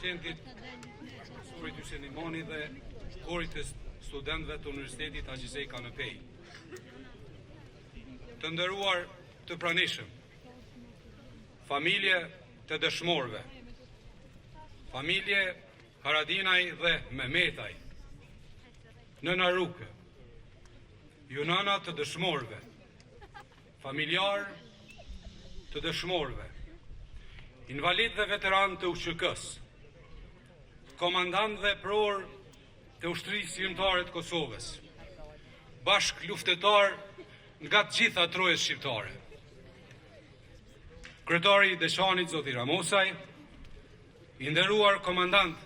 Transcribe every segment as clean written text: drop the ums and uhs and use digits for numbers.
presidentit, profesorit Hyseni Moni dhe korit të studentëve të Universitetit Haxhi Kanopej. Të nderuar të pranishëm, familje të dëshmorëve, familje Haradinaj dhe Mehmetaj, nëna Ruke, ju nëna të dëshmorëve, familjar të dëshmorëve, invalid dhe veteran të USHK-s, komandant dhe pror të ushtrisë shqiptare të Kosovës, bashk luftetar nga të gjitha trojet shqiptare, kryetari i Deçanit zoti Ramosaj, i nderuar komandant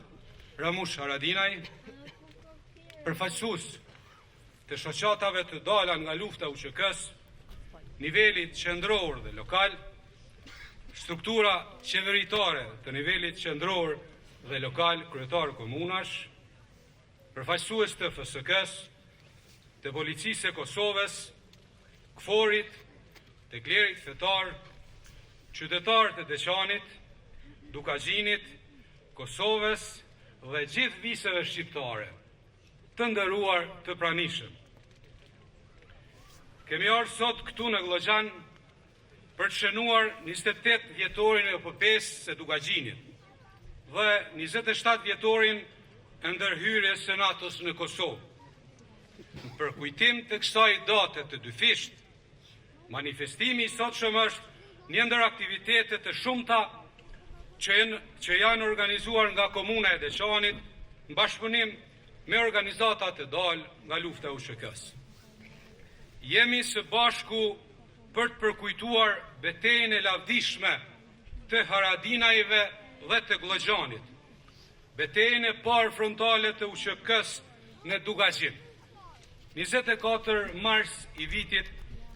Ramush Haradinaj, përfaqësues të shoqatave të dala nga lufta USHK-s, nivelit qendror dhe lokal, struktura qeveritare të nivelit qendror dhe lokal, kryetar komunash, përfaqësues të FSK-s, të policisë e Kosovës, KFOR-it, të klerit fetar, qytetar të Deçanit, Dukaxhinit, Kosovës dhe gjithë viseve shqiptare, të nderuar të pranishëm. Kemi ardhur sot këtu në Glloxhan për të shënuar 28 vjetorin e epopes së Dukaxhinit dhe 27 vjetorin e ndërhyrjes së NATO-s në Kosovë. Për kujtim të kësaj date të dyfisht, manifestimi i sotshëm është një ndër aktivitetet të shumta që janë organizuar nga komuna e Deçanit në bashkëpunim me organizata të dalë nga lufta e USHK-s. Jemi së bashku për të përkujtuar betejën e lavdishme të Haradinajve dhe të Glloxhanit, betejën e parë frontale të USHK-s në Dukaxhin, 24 mars i vitit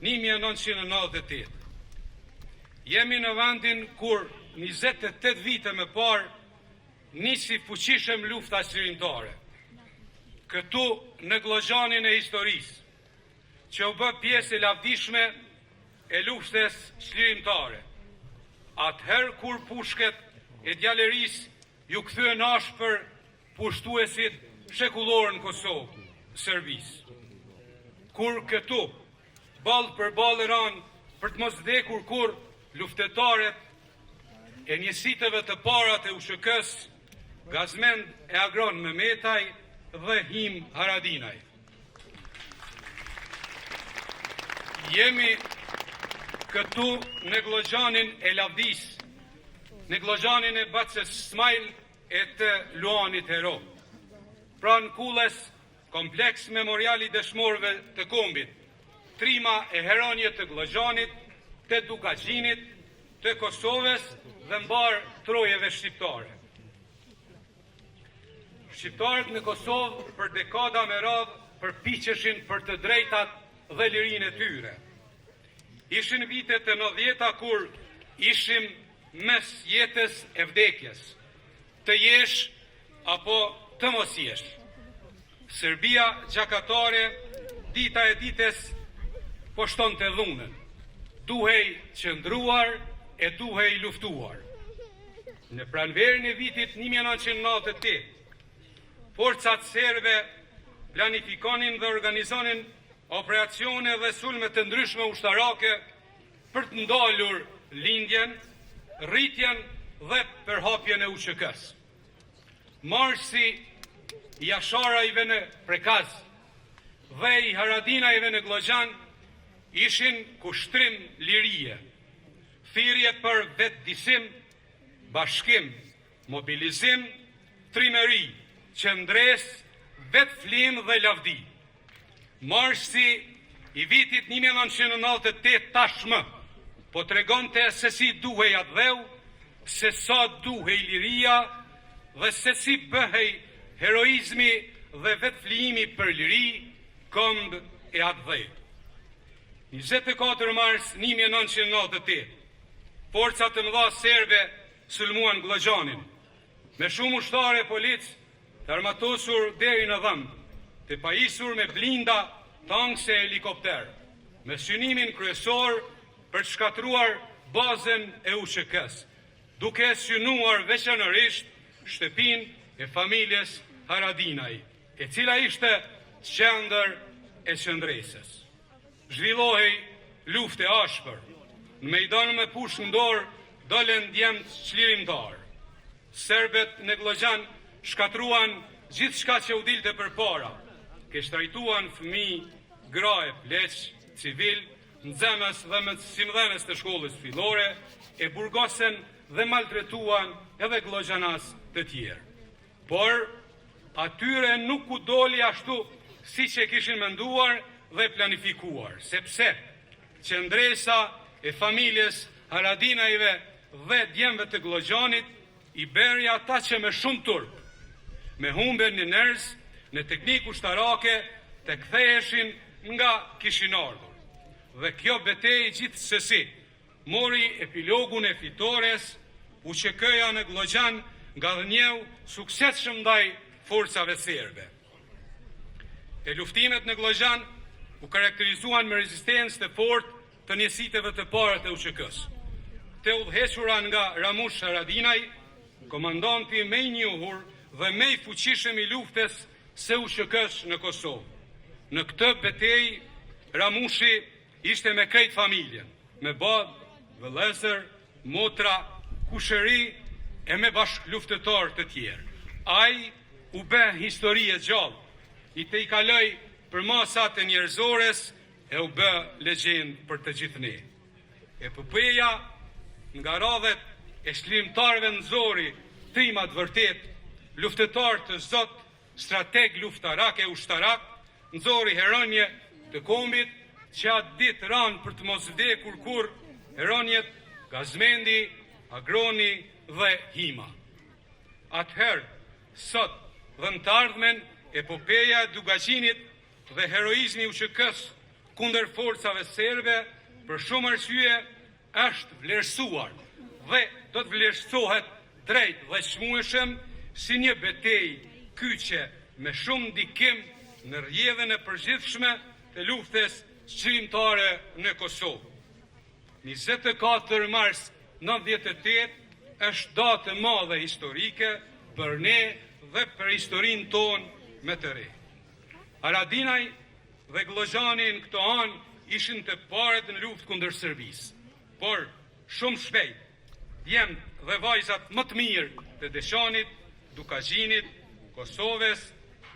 1998. Jemi në vendin kur 28 vite më parë nisi fuqishëm lufta çlirimtare. Këtu në Glloxhanin e historisë, që u bë pjesë e lavdishme e luftës çlirimtare. Atëherë kur pushket e djalerisë ju kthyen ashpër pushtuesit shekullor në Kosovë, Serbisë. Kur këtu, ballë për ballë ranë për të mos vdekur kur luftetaret e njësitëve të para të USHK-s, Gazmend e Agron Mehmetaj dhe Him Haradinaj. Jemi këtu në Glloxhanin e lavdis, në Glloxhanin e Bacës Smajl e të Luanit Hero. Pranë kulles, kompleks memoriali dëshmorëve të kombit, trima e heronje të Glloxhanit, të Dukaxhinit, të Kosovës dhe mbar trojeve shqiptare. Shqiptarët në Kosovë për dekada me radhë përpiqeshin për të drejtat dhe lirinë e tyre. Ishin vitet e 90-ta kur ishim mes jetës e vdekjes, të jesh apo të mos jesh. Serbia gjakatare, dita e ditës po shtonte dhunën. Duhej qëndruar e duhej luftuar. Në pranverin e vitit 1998, forcat serbe planifikonin dhe organizonin operacione dhe sulme të ndryshme ushtarake për të ndalur lindjen, rritjen dhe përhapjen e USHK-s. Marsi i Asharajve në Prekaz dhe i Haradinajve në Glloxhan ishin kushtrim lirie, thirrje për vetëdijsim, bashkim, mobilizim, trimëri, qëndres, vetëflim dhe lavdi. Marsi i vitit 1998 tashmë po tregonte se si duhej atë dheu, se sa duhej liria dhe se si bëhej heroizmi dhe vetëflimi për liri, këmbë e atë dheu. 24 mars 1998, forcat të mëdha serbe sulmuan Glloxhanin, me shumë ushtare polic të armatosur deri në dhëmbë, të pajisur me blinda, tankse e helikopter, me synimin kryesor për të shkatruar bazën e USHK-s, duke synuar veçanërisht shtëpinë e familjes Haradinaj, e cila ishte qendër e qëndresës. Zhvillohej lufte ashpër. Në mejdan me pushë në dorë dolen djemtë çlirimtar. Serbet në Glogjan shkatruan gjithë shka që u dilte për para. Keshtrajtuan fëmijë, gra e pleq, civil, nxemës dhe mësimdhenes të shkollës fillore, e burgosen dhe maltretuan edhe glogjanas të tjerë. Por, atyre nuk u doli ashtu si që kishin menduar dhe planifikuar, sepse qendresa e familjes Haradinajve dhe djemve të Glogjanit i beri ata që me shumë turp, me humben një nërës në teknikë ushtarake të ktheheshin nga kishin ardhur. Dhe kjo betejë gjithsesi mori epilogun e fitores, u që këja në Glogjan nga dhënjeu suksesshëm ndaj forcave serbe. E luftimet në Glogjan u karakterizuan me rezistencë të fortë të njësiteve të parë të UÇK-s. Të udhëhequra nga Ramush Haradinaj, komandanti më i njohur dhe më i fuqishëm i luftës së UÇK-s në Kosovë. Në këtë betejë, Ramushi ishte me krejt familjen, me babë, vëllezër, motra, kushëri e me bashk luftëtar të tjerë. Ai u bë histori e gjallë, i te i kaloj për masat e njerëzores e u bë legjend për të gjithë ne. Epopeja nga radhet e shlimtarëve nxori trimat vërtet, luftëtar të Zot, strateg luftarak e ushtarak, nxori heronje të kombit që atë ditë ranë për të mos vdekur kur, heronjet Gazmendi, Agroni dhe Hima. Atëherë, sot dhe në të ardhmen, epopeja e Dugaçinit dhe heroizmi UÇK-s kundër forcave serbe për shumë arsye është vlerësuar dhe do të vlerësohet drejt dhe çmueshëm si një betejë kyçe me shumë ndikim në rrjedhën e përgjithshme të luftës çlirimtare në Kosovë. 24 mars 98 është datë e madhe historike për ne dhe për historinë tonë me të re. Haradinaj dhe Glogjani në këto anë ishin të parët në luftë kundër Serbisë, por shumë shpejt, djemt dhe vajzat më të mirë të Deshanit, Dukagjinit, Kosovës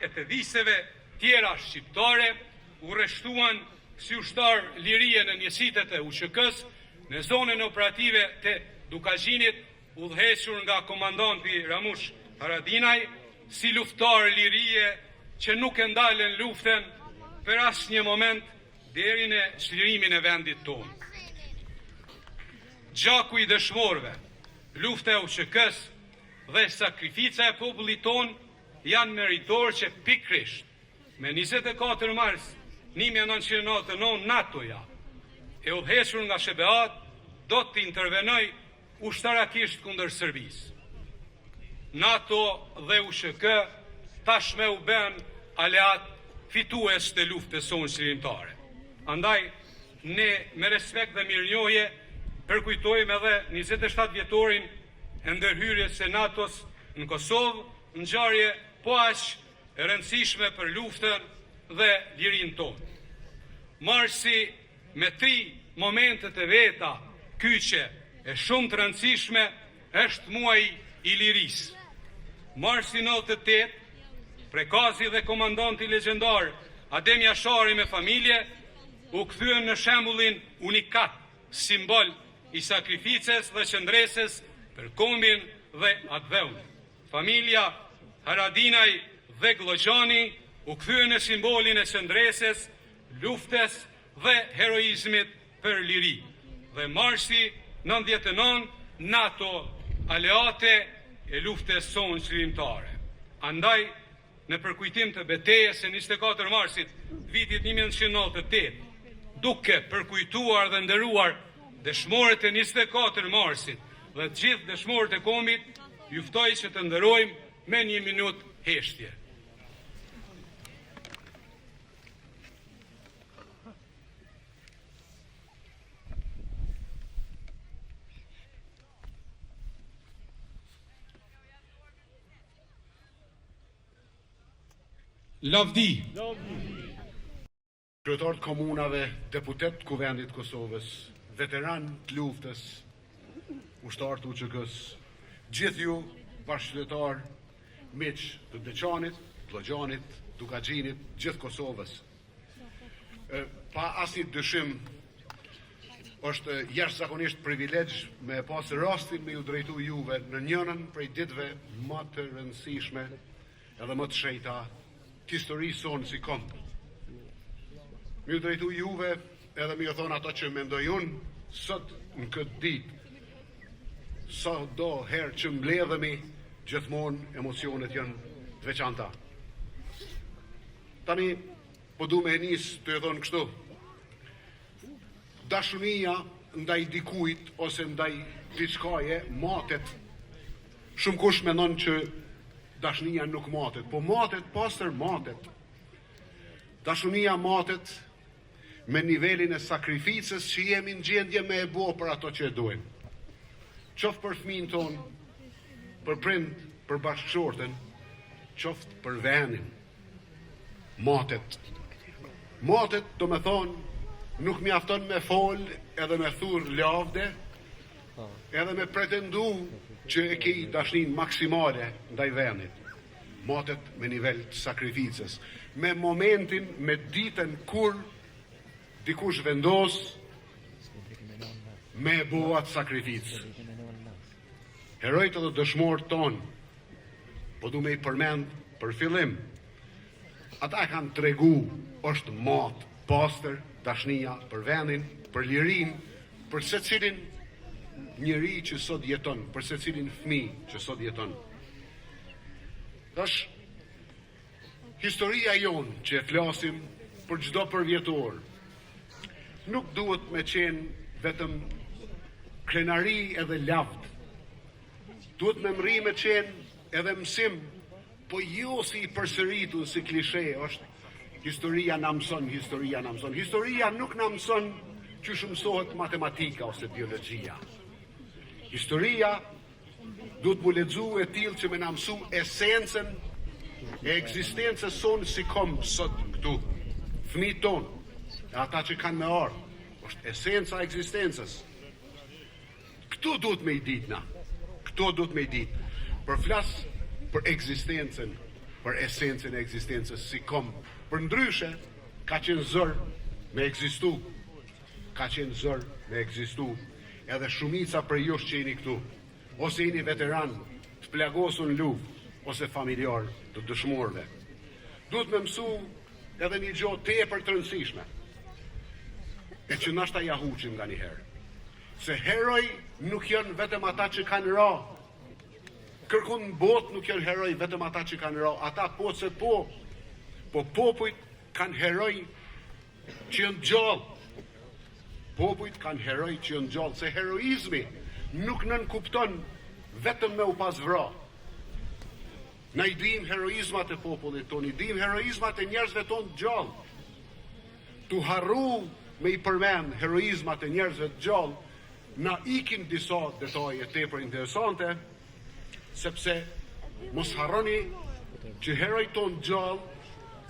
e të dhiseve tjera shqiptare u rreshtuan si ushtar lirie në njësitet e UÇK-s në zonën operative të Dukagjinit, udhëhequr nga komandanti Ramush Haradinaj, si luftar lirie që nuk e ndalen luftën për asnjë moment deri në çlirimin e vendit tonë. Gjaku i dëshmorëve, lufta e UÇK-s dhe sakrifica e popullit tonë janë meritor që pikrisht me 24 mars 1999 NATO-ja e udhëhequr nga SBA do të intervenoj ushtarakisht kundër Serbisë. NATO dhe UÇK tashme u bën aleat fitues të luftës sonë çlirimtare. Andaj, ne me respekt dhe mirënjohje përkujtojmë edhe 27 vjetorin e ndërhyrjes së NATO-s në Kosovë, ngjarje po aq e rëndësishme për luftën dhe lirinë tonë. Marsi me 3 momentet e veta kyçe e shumë të rëndësishme është muaji i lirisë. Marsi 98, prekazi dhe komandanti legjendar Adem Jashari me familje u kthyen në shembullin unikat, simbol i sakrificës dhe qëndresës për kombin dhe atë dheun. Familja Haradinaj dhe Glogjani u kthyen në simbolin e qëndresës, luftës dhe heroizmit për liri. Dhe marsi 99 NATO aleate e luftës sonë çlirimtare. Andaj, në përkujtim të betejës e 24 marsit vitit 1998, duke përkujtuar dhe nderuar dëshmorët e 24 marsit dhe të gjithë dëshmorët e kombit, ju ftoj që të nderojmë me 1 minutë heshtje. Lavdi. Kryetarët komunave, deputet të Kuvendit Kosovës, veteran të luftës, ushtar të UÇK-s, gjithë ju bashkëqytetar, miq të Deçanit, Llogjanit, Dukaxhinit, gjithë Kosovës. Pa asnjë dyshim, është jashtëzakonisht privilegj me pas rastin me ju drejtu juve në njënën prej ditëve më të rëndësishme edhe më të shenjta të historisë sonë si kombë. Me ju drejtu juve edhe me ju thonë ato që mendoj unë sot në këtë ditë. Sa do herë që mbledhemi, gjithmonë emocionet janë të veçanta. Tani, po du me nisë të e thonë kështu. Dashunia ndaj dikujt ose ndaj diçkaje matet. Shumë kush mendon që dashunia nuk matet, po matet, pastër matet. Dashunia matet me nivelin e sakrificës që jemi në gjendje me e bo për ato që e dojnë. Qoftë për fëmijën tonë, për prind, për bashkëshorten, qoftë për venin. Matet. Matet, do me thonë, nuk mjafton me fol edhe me thur lavde, edhe me pretendu që e ki dashnin maksimale ndaj venit. Matet me nivel të sakrificës. Me momentin, me ditën kur dikush vendos me buat sakrificë. Herojt edhe dëshmorët tonë, po du me i përmend për fillim, ata kanë tregu është matë, pastër, dashnia për vendin, për lirin, për secilin njeri që sot jeton, për secilin fëmijë që sot jeton. Tash, historia jonë që e flasim për çdo përvjetor, nuk duhet me qenë vetëm krenari edhe lavd. Duhet me mri me qenë edhe mësim, po jo si i përsëritur si klishe, është historia na mëson, historia na mëson. Historia nuk na mëson që mësohet matematika ose biologjia. Historia duhet mu lexu e tillë që me na mësu esencën e ekzistencës sonë si kom sot këtu. Fëmijët tonë, e ata që kanë me ardhur, është esenca e ekzistencës. Këtu duhet me i ditë na. Këto duhet me i ditë. Për flas për ekzistencën, për esencën e ekzistencës si kom. Për ndryshe, ka qenë zër me ekzistu. Ka qenë zër me ekzistu. Edhe shumica për jush që jeni këtu, ose jeni veteran të plagosur në luftë, ose familjar të dëshmorëve. Duhet me mësu edhe një gjohë tepër të rëndësishme, e që nashta ja huqim nga një herë. Se heroj nuk janë vetëm ata që kanë ra. Kërkun në botë nuk janë heroj vetëm ata që kanë ra. Ata po se po. Po popujt kanë heroj që janë gjallë. Popujt kanë heroj që janë gjallë. Se heroizmi nuk nënkupton vetëm me u pas vra. Na i dim heroizmat e popullit ton, i dim heroizmat e njerëzve ton gjallë. Tu harru me i përmend heroizmat e njerëzve të gjallë, na ikin disa detaje tepër interesante, sepse mos harroni që herojt ton gjallë,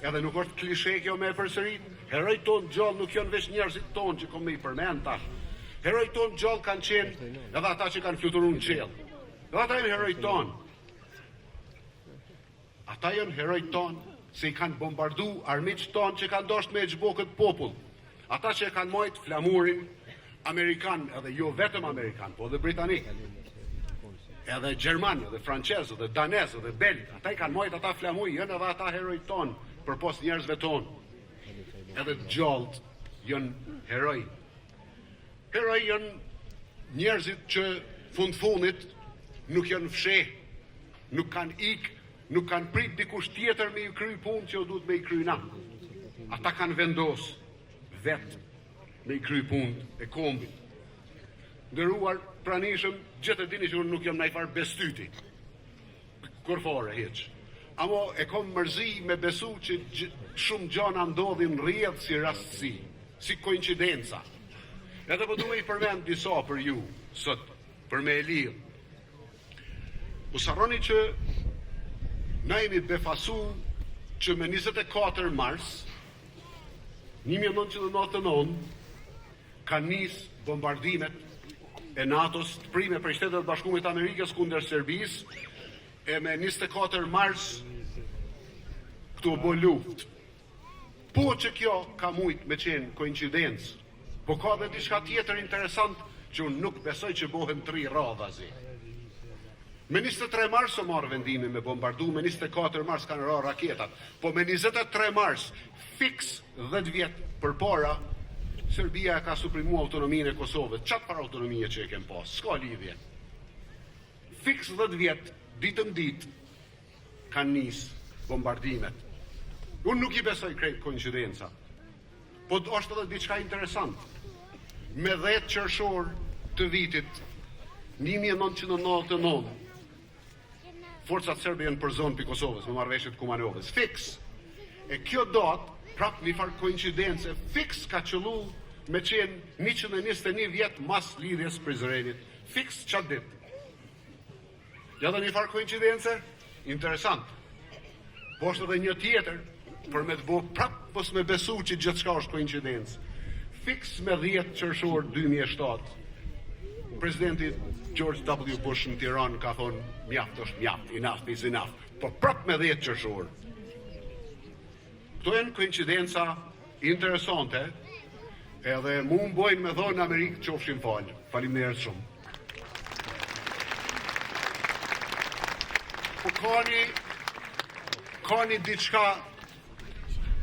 edhe nuk është klishe kjo me e përsërit, herojt ton gjallë nuk janë veç njerëzit ton që kom me i përmend tash. Herojt ton gjallë kanë qenë edhe ata që kanë fluturu në qelë. Edhe ata janë herojt ton. Ata janë herojt ton se i kanë bombardu armiqt ton që kanë dosht me e gjbo këtë popull. Ata që e kanë mojt flamurin Amerikan, edhe jo vetëm Amerikan, po dhe Britanik, edhe Gjerman, edhe Francez, edhe Danes, edhe Belg, ata i kanë mojt ata flamuj, janë edhe ata herojt ton, për pos njerëzve ton. Edhe gjallët janë heroj. Heroj janë njerëzit që fundit nuk janë fsheh, nuk kanë ik, nuk kanë prit dikush tjetër me i kry punë që o duhet me i kryna. Ata kanë vendos vetë me i kry punë e kombit. Ndëruar pranishëm, gjithë e dini që unë nuk jam najfar bestyti. Kur fare, heq. Amo e kom mërzi me besu që shumë gjana ndodhin rrjedh si rastësi, si koincidenca. Edhe po du me i përmend disa për ju, sot, për me e lirë. U sarroni që na jemi befasu që me 24 mars 1999 ka nis bombardimet e NATO-s të prime për Shtetet e Bashkuara të Amerikës kundër Serbisë, e me 24 mars këtu bo luftë. Po që kjo ka mujt me qenë koincidencë, po ka dhe diçka tjetër interesant që unë nuk besoj që bohen 3 radhazi. Me 23 mars o marrë vendimi me bombardu, me 24 mars kanë ra raketat, po me 23 mars, fix 10 vjetë për para, Serbia ka suprimu autonominë e Kosovës. Qatë për autonomie që e kem pas, s'ka lidhje. Fix 10 vjetë, ditën ditë, kanë nis bombardimet. Unë nuk I besoj krejt koincidenca, po është edhe diçka interesant. Me 10 qershor të vitit 1999, forcat serbe janë për zonë për Kosovës, me marrëveshjet Kumanovës. Fix. E kjo datë, prap një farë koincidencë, fix ka qëllu me qenë 121 vjetë mas lidhjes Prizrenit. Fix qatë ditë. Ja dhe një farë koincidencë? Interesant. Po është edhe një tjetër, për me të bo prap pos me besu që gjithë shka është koincidencë. Fix me 10 qershor 2007, presidenti George W. Bush në Tiranë ka thonë, mjaft është mjaft, enough is enough, po prap me 10 qershor. Këto janë koincidenca interesante, edhe mu më bojnë me thonë Amerikë qofshin falë. Faleminderit shumë. Po ka një diçka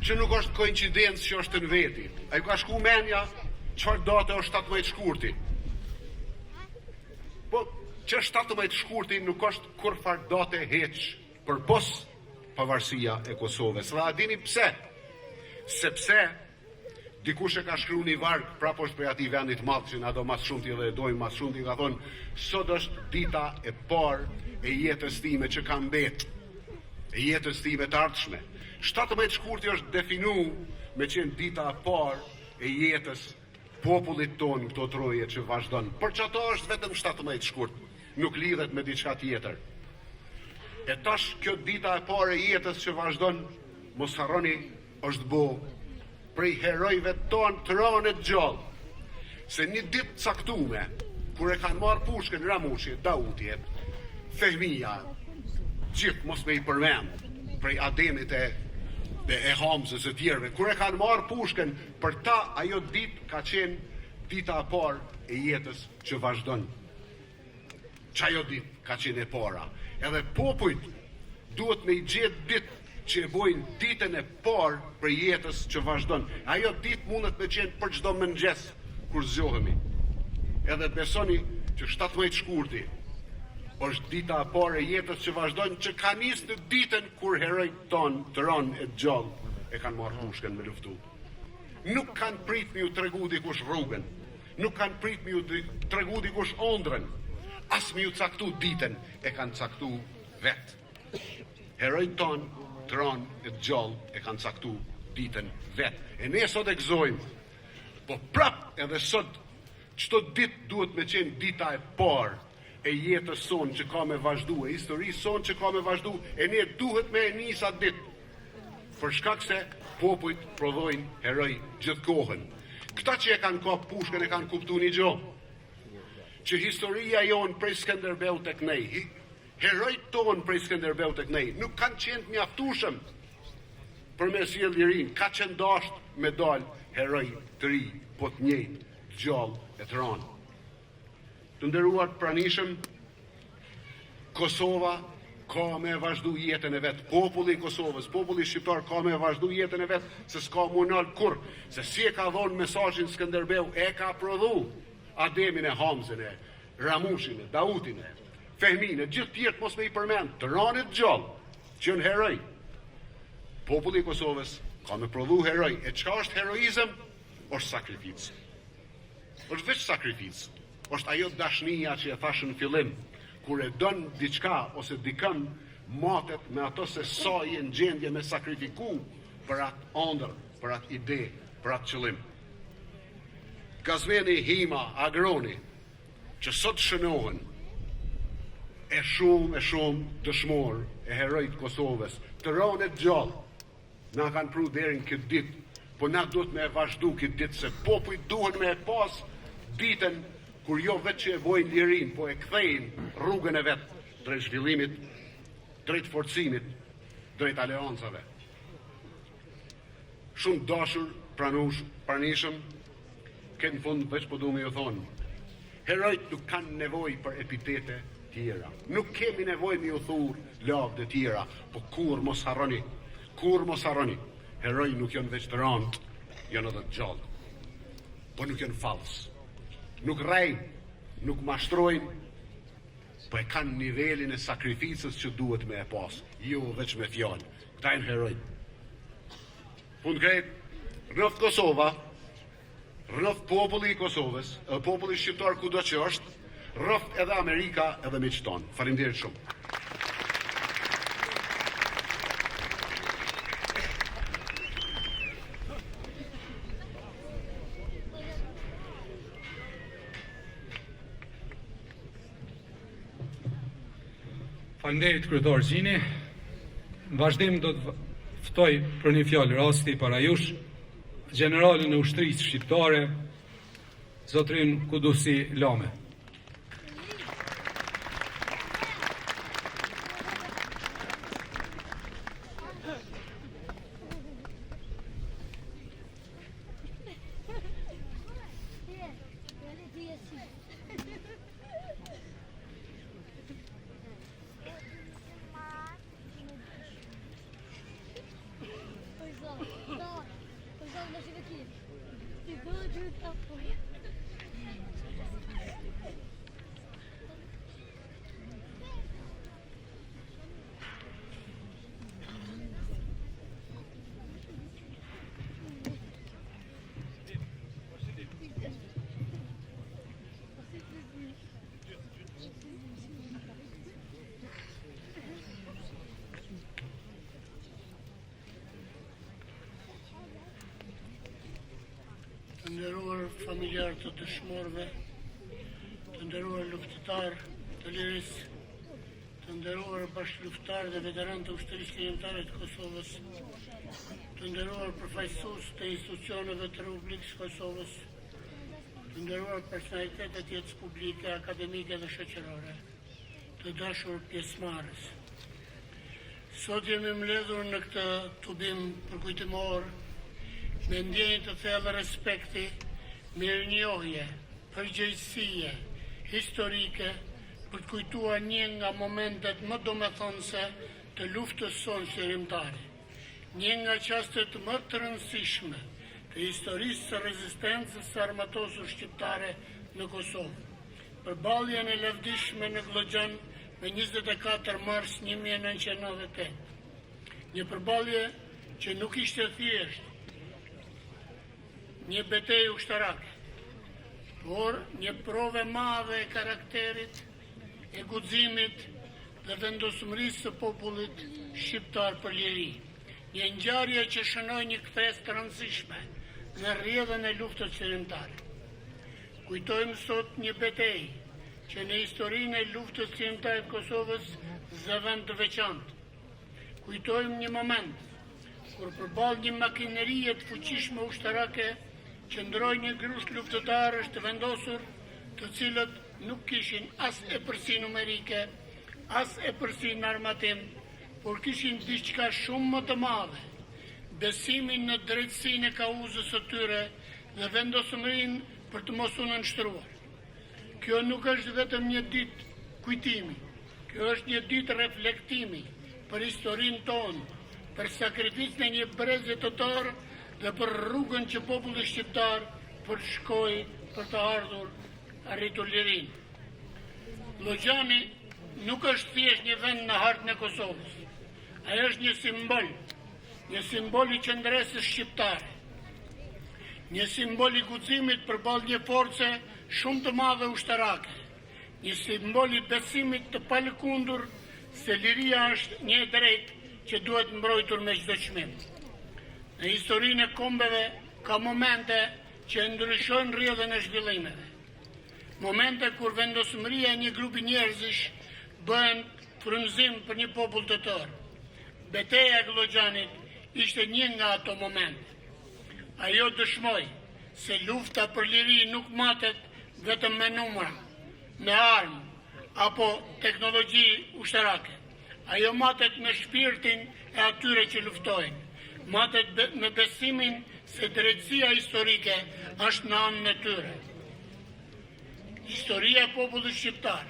që nuk është koincidencë që është në veti. A ju ka shku menja çfarë date është 17 shkurti. Po që 17 shkurti nuk është kur farë date heq për pos pavarësia e Kosovës. Dhe a dini pse? Sepse dikush e ka shkru një varg prapë është për ati vendit madhë që na do mas shumë t'i dhe dojmë mas shumë t'i ka thonë, sot është dita e parë e jetës time që ka mbet, e jetës time të ardhshme. 17 shkurti është definu me qenë dita e parë e jetës popullit tonë këto troje që vazhdon. Për që ato është vetëm 17 shkurt, nuk lidhet me diçka tjetër. E tash kjo dita e parë e jetës që vazhdon, mos harroni, është bo prej herojve tonë të ranët gjallë. Se një ditë caktume, kur e kanë marë pushkën Ramushi, Dautje, Fehmija, gjithë mos me I përmend, prej Ademit e Hamzës e tjerve, kur e kanë marë pushkën, për ta ajo ditë ka qenë dita e parë e jetës që vazhdon. Që ajo ditë ka qenë e para. Edhe popujt duhet me I gjetë ditë që e bojnë ditën e parë për jetës që vazhdon. Ajo ditë mundet me qenë për çdo mëngjes kur zgjohemi. Edhe besoni që 17 shkurti është dita e parë e jetës që vazhdon, që ka nisë në ditën kur herojt tonë të ranë e gjallë e kanë marrë pushkën me luftu. Nuk kanë prit me ju tregu dikush rrugën, nuk kanë prit me ju tregu dikush ondrën, as me ju caktu ditën, e kanë caktu vetë. Herojt tonë të ranë e gjallë e kanë caktu ditën vetë. E ne sot e gëzojmë, po prap edhe sot, çdo ditë duhet me qenë dita e parë e jetës sonë që ka me vazhdu, e historisë sonë që ka me vazhdu, e ne duhet me e nisa ditë, për shkak se popujt prodhojnë heroj gjithë kohën. Këta që e kanë kap pushkën e kanë kuptu një gjo, që historia jonë prej Skënderbeu tek nej, herojt tonë prej Skënderbeu tek nej, nuk kanë qenë mjaftueshëm për me sjell lirin, ka qenë dasht me dal heroj të ri, po të njëjtë, gjallë e të ranë. Të nderuar pranishëm, Kosova ka me vazhdu jetën e vetë. Populli I Kosovës, populli shqiptar ka me vazhdu jetën e vetë, se s'ka munal kur. Se si e ka dhonë mesazhin Skënderbeu, e ka prodhu Ademin e Hamzën e Ramushin e Dautin e Fehmin e gjithë tjertë mos me I përmend, të ranit gjallë, që në heroj. Populli I Kosovës ka me prodhu heroj. E çka është heroizëm? Është sakrificë. Është veç sakrificë. Është ajo dashnia që e thashë në fillim, kur e don diçka ose dikën, matet me ato se sa I në gjendje me sakrifiku për atë ëndër, për atë ide, për atë qëllim. Gazmeni Hima Agroni, që sot shënohen, e shumë dëshmor e herojt Kosovës, të ranë e gjallë, na kanë pru deri në këtë ditë, po na duhet me e vazhdu këtë ditë, se popujt duhet me e pas ditën kur jo vetë që e bojnë lirin, po e kthejnë rrugën e vetë drejt zhvillimit, drejt forcimit, drejt aleancave. Shumë dashur pranishëm, këtë në fund veç po du me ju thonë, herojt nuk kanë nevoj për epitete tjera. Nuk kemi nevoj me ju thurë lavde tjera, po kur mos harroni, heroj nuk janë veç të randë, janë edhe të gjallë, po nuk janë falës, nuk rejnë, nuk mashtrojnë, po e kanë nivelin e sakrificës që duhet me e pasë, jo veç me fjallë. Këta e në heroj. Fund krejt, rëft Kosova, rëft populli i Kosovës, populli shqiptar kudo që është, rëft edhe Amerika edhe me qëtonë. Faleminderit shumë. Faleminderit kryetar Gjini. Në vazhdim do të ftoj për një fjalë rasti para jush generalin e ushtrisë shqiptare, zotrin Kudusi Lame. Të nderuar familjar të dëshmorëve, të nderuar luftëtar të lirisë, të nderuar bashkëluftëtar dhe veteran të ushtrisë lirimtare të Kosovës, të nderuar përfaqësues të institucioneve të Republikës së Kosovës, të nderuar personalitetet jetës publike, akademike dhe shoqërore, të dashur pjesëmarrës. Sot jemi mbledhur në këtë tubim përkujtimor me ndjenjë të thellë respekti, mirënjohje, përgjegjësie historike për të kujtuar një nga momentet më domethënëse të luftës sonë lirimtare, një nga çastet më të rëndësishme të historisë së rezistencës së armatosur shqiptare në Kosovë, përballjen e lavdishme në Glogjan me 24 mars 1998. Një përballje që nuk ishte thjesht një betejë ushtarake, por një provë e madhe e karakterit, e guximit dhe vendosmërisë së popullit shqiptar për liri. Një ngjarje që shënoi një kthes të rëndësishme në rrjedhën e luftës lirimtare. Kujtojmë sot një betejë që në historinë e luftës lirimtare të Kosovës zëvend të veçantë. Kujtojmë një moment kur përballë një makinerie të fuqishme ushtarake qëndroi një grush luftëtarësh të vendosur, të cilët nuk kishin as e përsi numerike, as e përsi në armatim, por kishin diçka shumë më të madhe, besimin në drejtësinë e kauzës së tyre dhe vendosmërinë për të mos u nënshtruar. Kjo nuk është vetëm një ditë kujtimi, kjo është një ditë reflektimi për historinë tonë, për sakrificën e një brezi të tërë dhe për rrugën që populli shqiptar përshkoi për të ardhur arritur lirinë. Llogjani nuk është thjesht një vend në hartën e Kosovës. Ai është një simbol i qendresës shqiptare, një simbol i guximit përballë një force shumë të madhe ushtarake, një simbol i besimit të palëkundur se liria është një e drejtë që duhet mbrojtur me çdo çmim. Në historinë e kombeve ka momente që ndryshojnë rrjedhën e zhvillimeve. Momente kur vendosmëria e një grupi njerëzish bëhen frymëzim për një popull të tërë. Betejë e Glogjanit ishte një nga ato momente. Ajo dëshmoi se lufta për liri nuk matet vetëm me numra, me armë apo teknologji ushtarake. Ajo matet me shpirtin e atyre që luftojnë. Matet me besimin se drejtësia historike është në anën e tyre. Historia e popullit shqiptar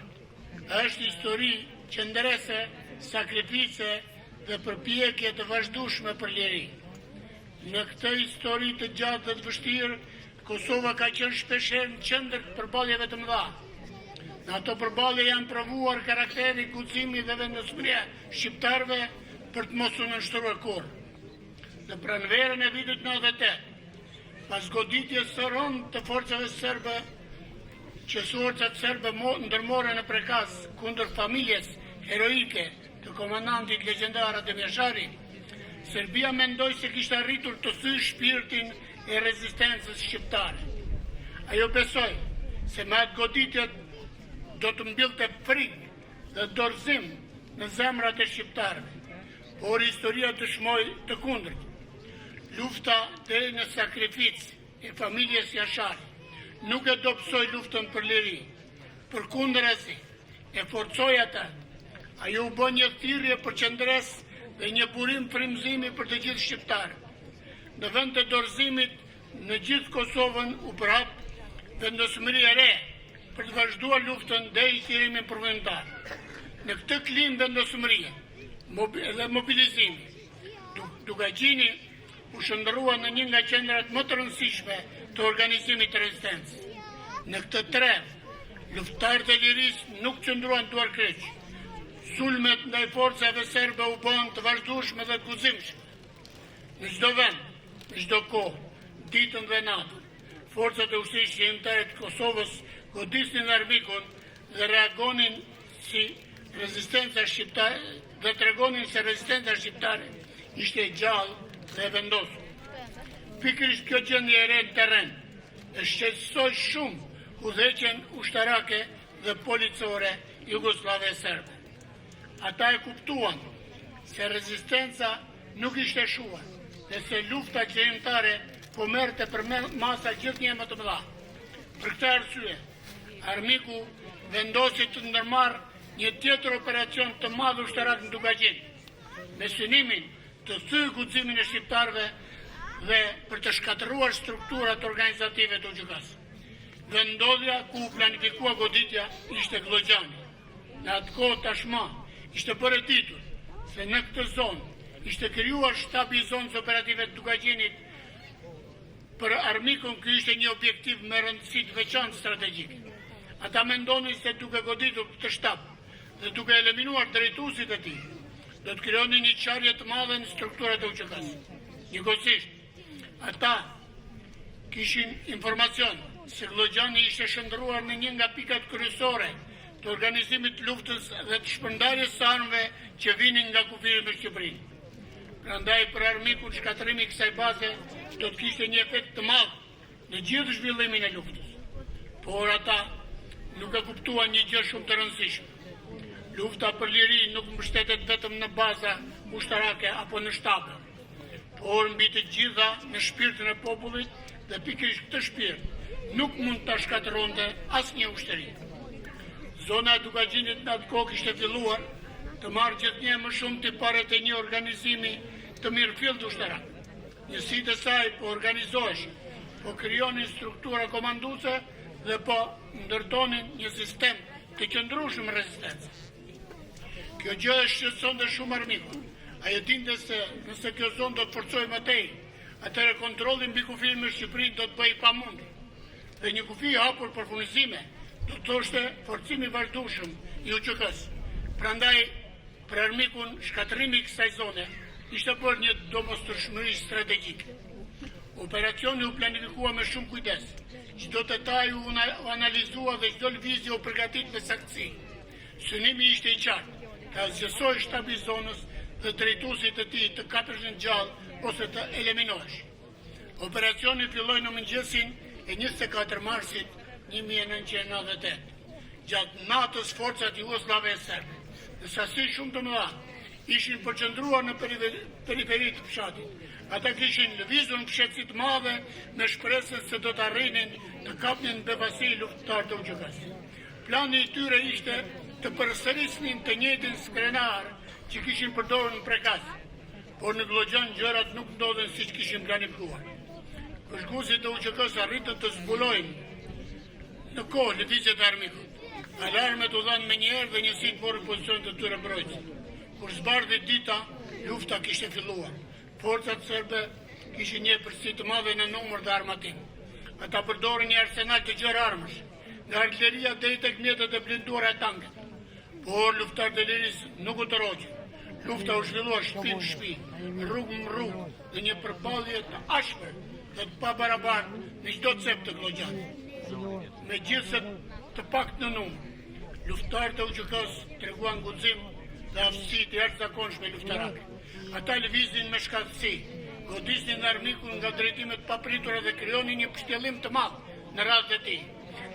është histori qëndrese, sakrifice dhe përpjekje të vazhdueshme për liri. Në këtë histori të gjatë dhe të vështirë, Kosova ka qenë shpeshherë në qendër përballjeve të mëdha. Në ato përballje janë provuar karakteri, guximi dhe vendosmëria shqiptarëve për të mos u nënshtruar kurrë. Në pranverën e vitit 98, pas goditjes së rëndë të forcave serbe, që forcat serbe ndërmorën në Prekaz kundër familjes heroike të komandantit legjendar Adem Jashari, Serbia mendoi se kishte arritur të thyejë shpirtin e rezistencës shqiptare. Ajo besoi se me atë goditje do të mbillte frikë dhe dorëzim në zemrat e shqiptarëve, por historia dëshmoi të kundërt. Lufta deri në sakrificë e familjes Jashari nuk e dobësoi luftën për liri, përkundrazi e forcoi ata. Ajo u bë një thirrje përqendres dhe një burim frymëzimi për të gjithë shqiptarët. Në vend të dorëzimit në gjithë Kosovën u prap vendosmëri e re për të vazhduar luftën deri thirimin përvendar. Në këtë klim vendosmërie dhe mobilizimi, Dugagjini u shndrua në një nga qendrat më të rëndësishme të organizimit të rezistencës. Në këtë trev, luftarët e lirisë nuk qëndruan duar kryq. Sulmet ndaj forcave serbe u bën të vazhdueshme dhe të guzimshme. Në çdo vend, në çdo kohë, ditën dhe natën, forcat e ushtrisë shqiptare të Kosovës godisnin armikun dhe reagonin si rezistenca shqiptare dhe tregonin se rezistenca shqiptare ishte gjallë dhe vendosur. Pikërisht kjo gjendje e re në terren e shqetësoi shumë udhëheqjen ushtarake dhe policore jugoslave serbe. Ata e kuptuan se rezistenca nuk ishte shuar dhe se lufta qeveritare po merrte për masa gjithnjë më të mëdha. Për këtë arsye, armiku vendosi të ndërmarrë një tjetër operacion të madh ushtarak në Dugagjin, me synimin të thyejë guximin e shqiptarëve dhe për të shkatëruar strukturat organizative të UÇK-s. Vendodhja ku u planifikua goditja ishte Glogjani. Në atë kohë tashmë ishte bërë ditur se në këtë zonë ishte krijuar shtabi i zonës operative të Dugagjinit. Për armikun ky ishte një objektiv me rëndësi të veçantë strategjike. Ata mendonin se duke goditur këtë shtab dhe duke eliminuar drejtuesit e tij, do të krijonin një qarje të madhe në strukturat e UÇK-s. Njëkohësisht, ata kishin informacion se Glogjani ishte shndruar në një nga pikat kryesore të organizimit të luftës dhe të shpërndarjes së armëve që vinin nga kufiri me Shqipërinë. Prandaj për armikun shkatërimi i kësaj baze do të kishte një efekt të madh në gjithë zhvillimin e luftës. Por ata nuk e kuptuan një gjë shumë të rëndësishme. Lufta për liri nuk mbështetet vetëm në baza ushtarake apo në shtabe, por mbi të gjitha në shpirtin e popullit dhe pikërisht këtë shpirt nuk mund ta shkatëronte asnjë ushtri. Zona e Dugagjinit në atë kohë kishte filluar të marrë gjithnjë më shumë tiparet e një organizimi të mirëfillt ushtarak. Njësitë e saj po organizoheshin, po krijonin struktura komanduese dhe po ndërtonin një sistem të qëndrueshëm rezistencë. Kjo gjë e shqetësonte shumë armikun. Ai e dinte se nëse kjo zonë do të forcojë më tej, atëherë kontrolli mbi kufirin me Shqipërinë do të bëhej pamundur. Dhe një kufi i hapur për furnizime do të thoshte forcimi i vazhdueshëm i UÇK-s. Prandaj për armikun shkatërimi i kësaj zone ishte bërë një domosdoshmëri strategjike. Operacioni u planifikua me shumë kujdes. Çdo detaj u analizua dhe çdo lëvizje u përgatit me saktësi. Synimi ishte i qartë, ta zgjesoj shtabi i zonës dhe drejtuesit e tij të kapeshin gjallë ose të eliminohesh. Operacioni filloi në mëngjesin e 24 marsit 1998. Gjatë natës forcat jugoslave serbe, në sasi shumë të mëdha, ishin përqendruar në periferi të fshatit. Ata kishin lëvizur në fshatësi të madhe me shpresën se do të arrinin të kapnin befasi luftëtar të UÇK-s. Plani i tyre ishte të përsërisnin të njëjtin skrenar që kishin përdorur në Prekas, por në Vllogjan gjërat nuk ndodhen siç kishin planifikuar. Kërkuesit e UÇK-s arritën të zbulojnë në kohë lëvizjet e armikut. Alarmet u dhanë menjëherë dhe njësitë morën pozicionet e tyre mbrojtëse. Kur zbardhi dita, lufta kishte filluar. Forcat serbe kishin një përsi të madhe në numër dhe armatim. Ata përdorin një arsenal të gjerë armësh, nga artilleria deri tek mjetet e blinduara e tankit. Por luftarët e liris nuk u tërhoqën. Lufta u zhvillua shtëpi në shtëpi, rrugë në rrugë, dhe një përballje të ashpër dhe të pabarabartë në çdo cep të Vllogjanit. Megjithëse të pakt në numër, luftarët e UÇK-s treguan guxim dhe aftësi të jashtëzakonshme luftarake. Ata lëviznin me shkatësi, godisnin nga armikun nga drejtimet papritura dhe krijonin një pështjellim të madh në radhët e tij.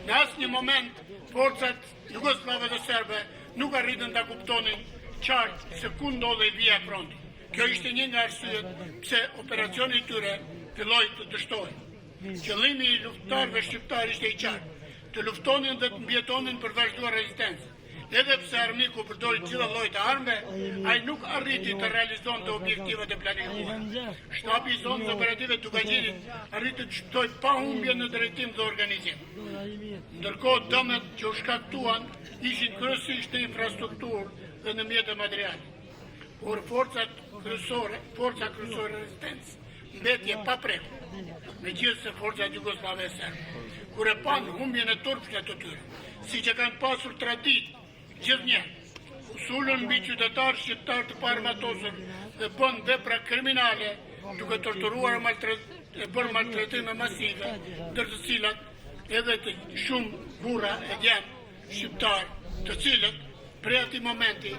Në asnjë moment, forcat jugosllave dhe serbe nuk arritën ta kuptonin qartë se ku ndodhej vija e frontit. Kjo ishte një nga arsyet pse operacioni i tyre filloi të dështohej. Qëllimi i luftëtarëve shqiptar ishte i qartë, të luftonin dhe të mbjetonin për vazhduar rezistencë. Edhe pse armiku përdori gjitha llojet e armëve, ai nuk arriti të realizonte objektivat e planifikuara. Shtabi i zonës operative të Dugaqinit arriti të shpëtojë pa humbje në drejtim dhe organizim. Ndërkohë dëmet që u shkaktuan ishin kryesisht në infrastrukturë dhe në mjete materiale. Por forca kryesore rezistencë mbetje pa prekur, megjithëse forcat jugosllave e serbe, kur e pan humbjen e turpshme të tyre, siç e kanë pasur traditë gjithnjëherë, usulën mbi qytetarë shqiptar të paarmatosur dhe bën vepra kriminale, duke torturuar e bërë maltretime masive, ndër të cilat edhe të shumë burra e djemë shqiptar, të cilët prej atij momenti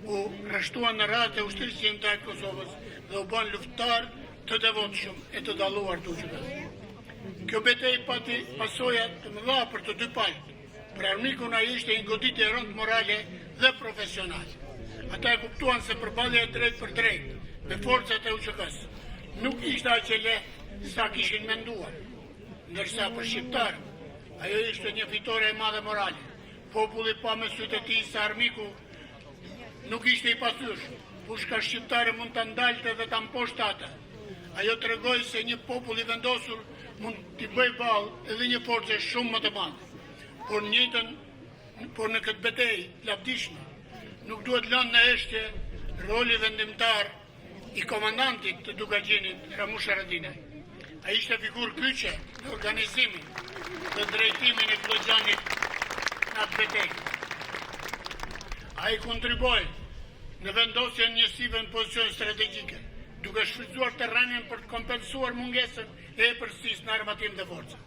u rreshtuan në radhët e ushtrisë qendrore të Kosovës dhe u bën luftar të devotshëm e të dalluar të UÇK-s. Kjo betejë pati pasoja të mëdha për të dy palët. Për armikun ai ishte një goditje e rëndë morale dhe profesionale. Ata e kuptuan se përballja e drejtë për drejtë me forcat e UÇK-s nuk ishte aq e lehtë sa kishin menduar. Ndërsa për shqiptarët ajo ishte një fitore e madhe morale. Populli pa me sytë e tij se armiku nuk ishte i pasyeshëm. Pushka shqiptare mund ta ndalte dhe ta mposhte atë. Ajo tregoi se një popull i vendosur mund t'i bëjë ballë edhe një forcë shumë më të madhe. Por në këtë betejë lavdishme nuk duhet lënë në heshtje roli vendimtar i komandantit të Dugaqinit, Ramush Haradinaj. Ai ishte figurë kyçe në organizimin dhe drejtimin e Vllogjanit në atë betejë. Ai kontriboi në vendosjen e njësive në pozicion strategjike, duke shfrytzuar terrenin për të kompensuar mungesën e epërsisë në armatim dhe forca.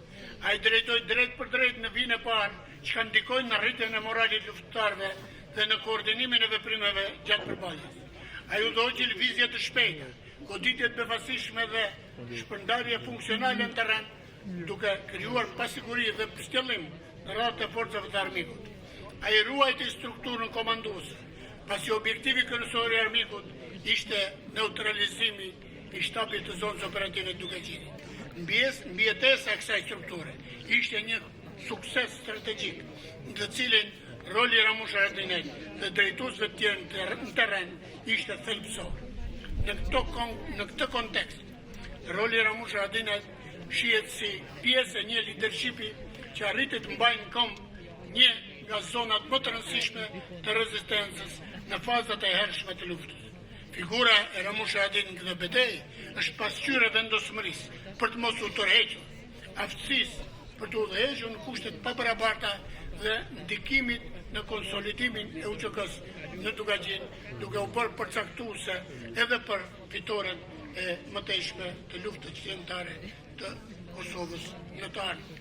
Ai drejtoi drejt për drejt në vijën e parë, që ndikojnë në rritjen e moralit luftëtarëve dhe në koordinimin e veprimeve gjatë përballjes. Ai udhëhoqi lëvizje të shpejta, goditje të befasishme dhe shpërndarje funksionale në terren, duke krijuar pasiguri dhe pështjellim në radhët e forcave të armikut. Ai ruajti strukturën komanduese, pasi objektivi kryesor i armikut ishte neutralizimi i shtabit të zonës operative të Dugaqinit. Mbijetesa e kësaj strukture ishte një sukses strategjik, në të cilin roli Ramush Haradinajt dhe drejtuesve të tjerë në terren ishte thelbësor. Në këtë kontekst, roli Ramush Haradinajt shihet si pjesë e një leadershipi që arriti të mbajë në këmbë një nga zonat më të rëndësishme të rezistencës në fazat e hershme të luftës. Figura e Ramush Haradinajt në këtë betejë është pasqyrë vendosmërisë për të mos u tërhequr, aftësisë për të udhëhequr në kushte të pabarabarta dhe ndikimit në konsolidimin e UÇK-s në Dugaqin, duke u bërë përcaktuese edhe për fitoren e mëtejshme të luftës qendrore të Kosovës në të ardhmen.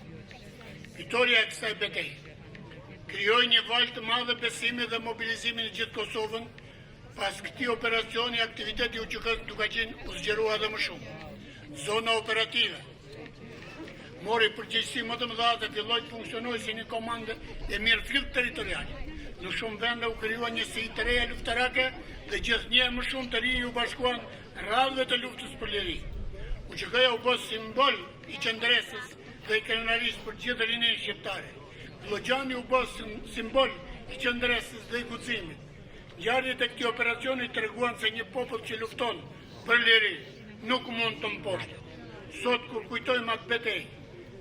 Fitoria e kësaj betejë krijoi një valë të madhe besimi dhe mobilizimi në gjithë Kosovën. Pas këtij operacioni, aktiviteti i UÇK-s në Dugaqin u zgjerua edhe më shumë. Zona operative mori përgjegjësi më të mëdha dhe filloi të funksionojë si një komandë e mirëfillt territoriale. Në shumë vende u krijua njësi të reja luftarake dhe gjithnjë më shumë të rinj u bashkuan radhëve të luftës për liri. UÇK-ja u bë simbol i qëndresës dhe i krenarisë për gjithë rinin shqiptare. Llogjani u bë simbol i qëndresës dhe i guximit. Ngjarjet e këtij operacioni treguan se një popull që lufton për liri nuk mund të mposhtet. Sot kur kujtojmë atë betejë,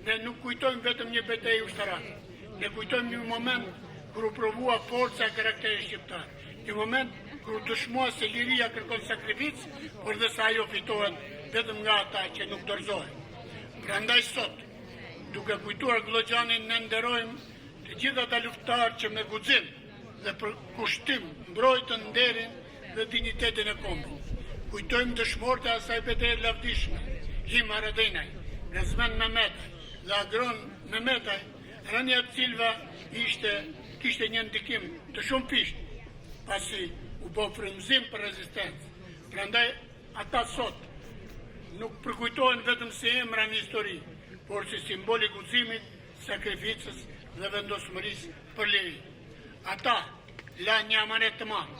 ne nuk kujtojmë vetëm një betejë ushtarake. Ne kujtojmë një moment kur u provua forca e karakterit shqiptar. Një moment kur dëshmua se liria kërkon sakrificë, por dhe sa ajo fitohet vetëm nga ata që nuk dorëzohen. Prandaj sot, duke kujtuar Glogjanin, ne nderojmë të gjithë ata luftarë që me guxim dhe për kushtim mbrojtën nderin dhe dignitetin e kombit. Kujtojmë dëshmorët e asaj betejë lavdishme, Him Haradinaj, Gazmen Mehmetaj dhe Agron Mehmetaj, rënia e cilëve kishte një ndikim të shumë fisht, pasi u bë frymëzim për rezistencë. Prandaj ata sot nuk përkujtohen vetëm si emra në histori, por si simbol i guximit, sakrificës dhe vendosmërisë për liri. Ata lanë një amanet të madh,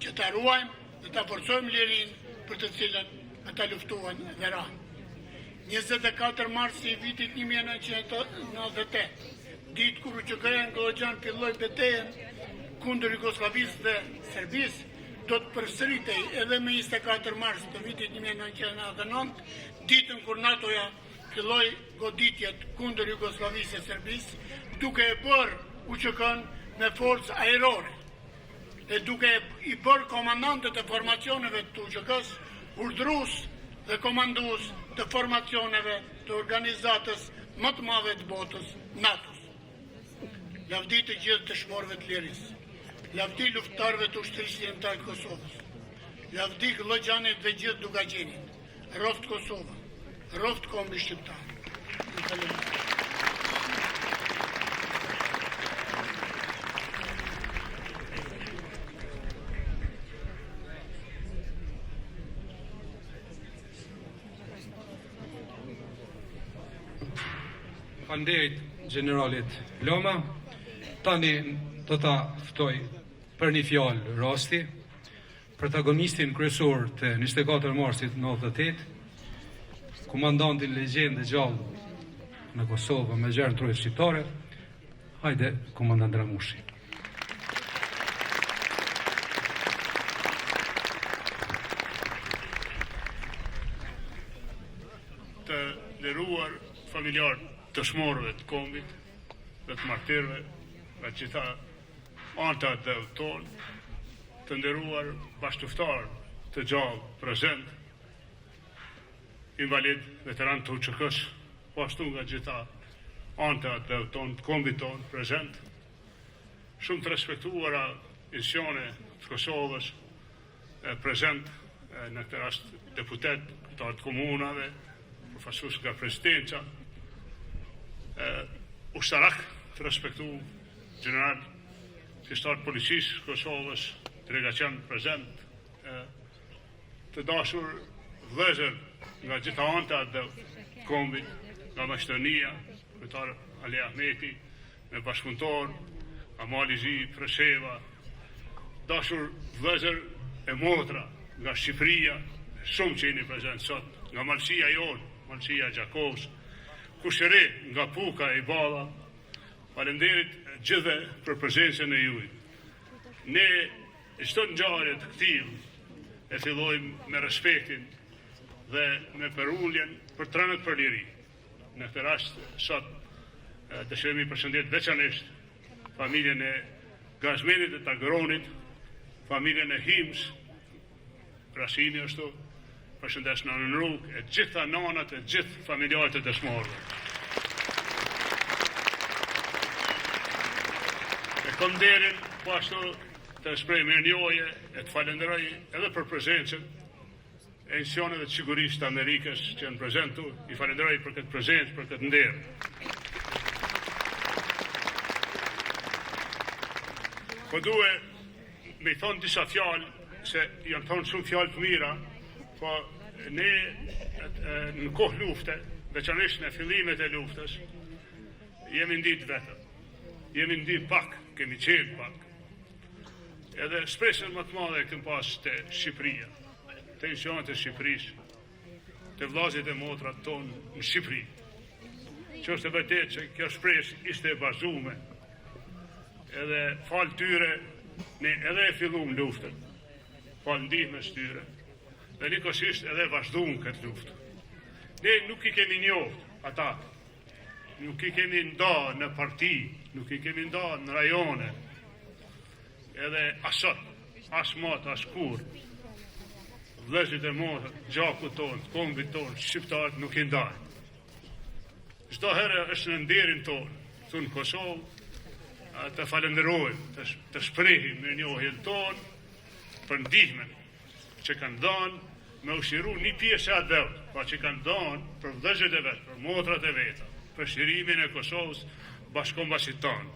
që ta ruajmë dhe ta forcojmë lirinë për të cilën ata luftuan dhe ranë. 24 marsi i vitit 1998, ditë kur UÇK-ja në Glogjan filloi betejën kundër Jugosllavisë dhe Serbisë, do të përsëritej edhe me 24 mars të vitit 1999, ditën kur NATO-ja filloi goditjet kundër Jugosllavisë e Serbisë, duke e bërë UÇK-n me forcë ajrore dhe duke i bërë komandantët e formacioneve të UÇK-s urdhërues dhe komandues të formacioneve të organizatës më të madhe të botës, NATO-s. Lavdi të gjithë dëshmorëve të lirisë, lavdi luftarëve të ushtrisë kombëtare të Kosovës, lavdi Glogjanit dhe gjithë Dugaqenit, roft Kosova, roft kombi shqiptar. Faleminderit generalit Loma. Tani do ta ftoj për një fjalë Rasti, protagonistin kryesor të 24 marsit 98, komandantin legjendë gjallë në Kosovë me gjerën trojës shqiptare. Hajde, komandant Ramushi. Të nderuar familjarë dëshmorëve të kombit dhe të martirëve nga gjitha anëtat dhe tonë, të nderuar bashkëftarë të gjallë prezent, invalid, veteran të UÇK-s, po ashtu nga gjitha anëtat dhe tonë të kombit tonë prezent, shumë të respektuara institucione të Kosovës prezent, në këtë rast deputet të komunave, përfaqësues nga presidenca, ushtarak të respektu general fjeshtar policisë Kosovës, delegacion prezent, të dashur vëllezër nga gjitha anëtat dhe kombit, nga Maqedonia, kryetar Ali Ahmeti, me bashkëpunëtor, Amali Zi, Presheva, dashur vëllezër e motra nga Shqipëria, shumë që jeni prezent sot, nga Malësia jonë, Malësia Gjakovës, Kushëri nga Puka e Balla, faleminderit gjithve për prezencën e juaj. Ne çdo ngjarje të këtij e fillojmë me respektin dhe me përuljen për trënët për liri. Në këtë rast sot dëshirojmë përshëndet veçanërisht familjen e Gazmenit e Tagronit, familjen e Hims, Rasini ashtu, përshëndes nënën Ruk, e gjitha nanat e gjithë familjarët e dëshmorëve. E kom nderin, po ashtu të shprej mirënjohje e të falenderoj edhe për prezencën e institucioneve të sigurisë të Amerikës që janë prezentu, i falenderoj për këtë prezencë, për këtë nder. Po duhe me i thonë disa fjalë, se janë thonë shumë fjalë të mira, po ne në kohë lufte, veçanërisht në fillimet e luftës, jemi nditë vetëm. Jemi nditë pak, kemi qenë pak. Edhe shpresën më të madhe e këm pas të Shqipëria, të institucionet e Shqipërisë, të vllazit e motrat tonë në Shqipëri. Që është e vërtet që kjo shpresë ishte e bazume, edhe falë tyre, ne edhe e fillum luftën, falë ndihmës tyre, dhe njëkohësisht edhe vazhdum këtë luftë. Ne nuk i kemi njohur ata, nuk i kemi nda në parti, nuk i kemi nda në rajone, edhe asot, as mat, as kur, vëllezërit e motra, gjakut tonë, kombit tonë, shqiptarët nuk i ndajnë. Çdo herë është në nderin tonë, këtu në Kosovë, të falenderojmë, të shprehim mirënjohjen tonë për ndihmën që kanë dhënë me ushiru një pjesë atë dhëut, pa që kanë dhënë për vëllezërit e vetë, për motrat e veta, për shirimin e Kosovës bashkombësit tonë.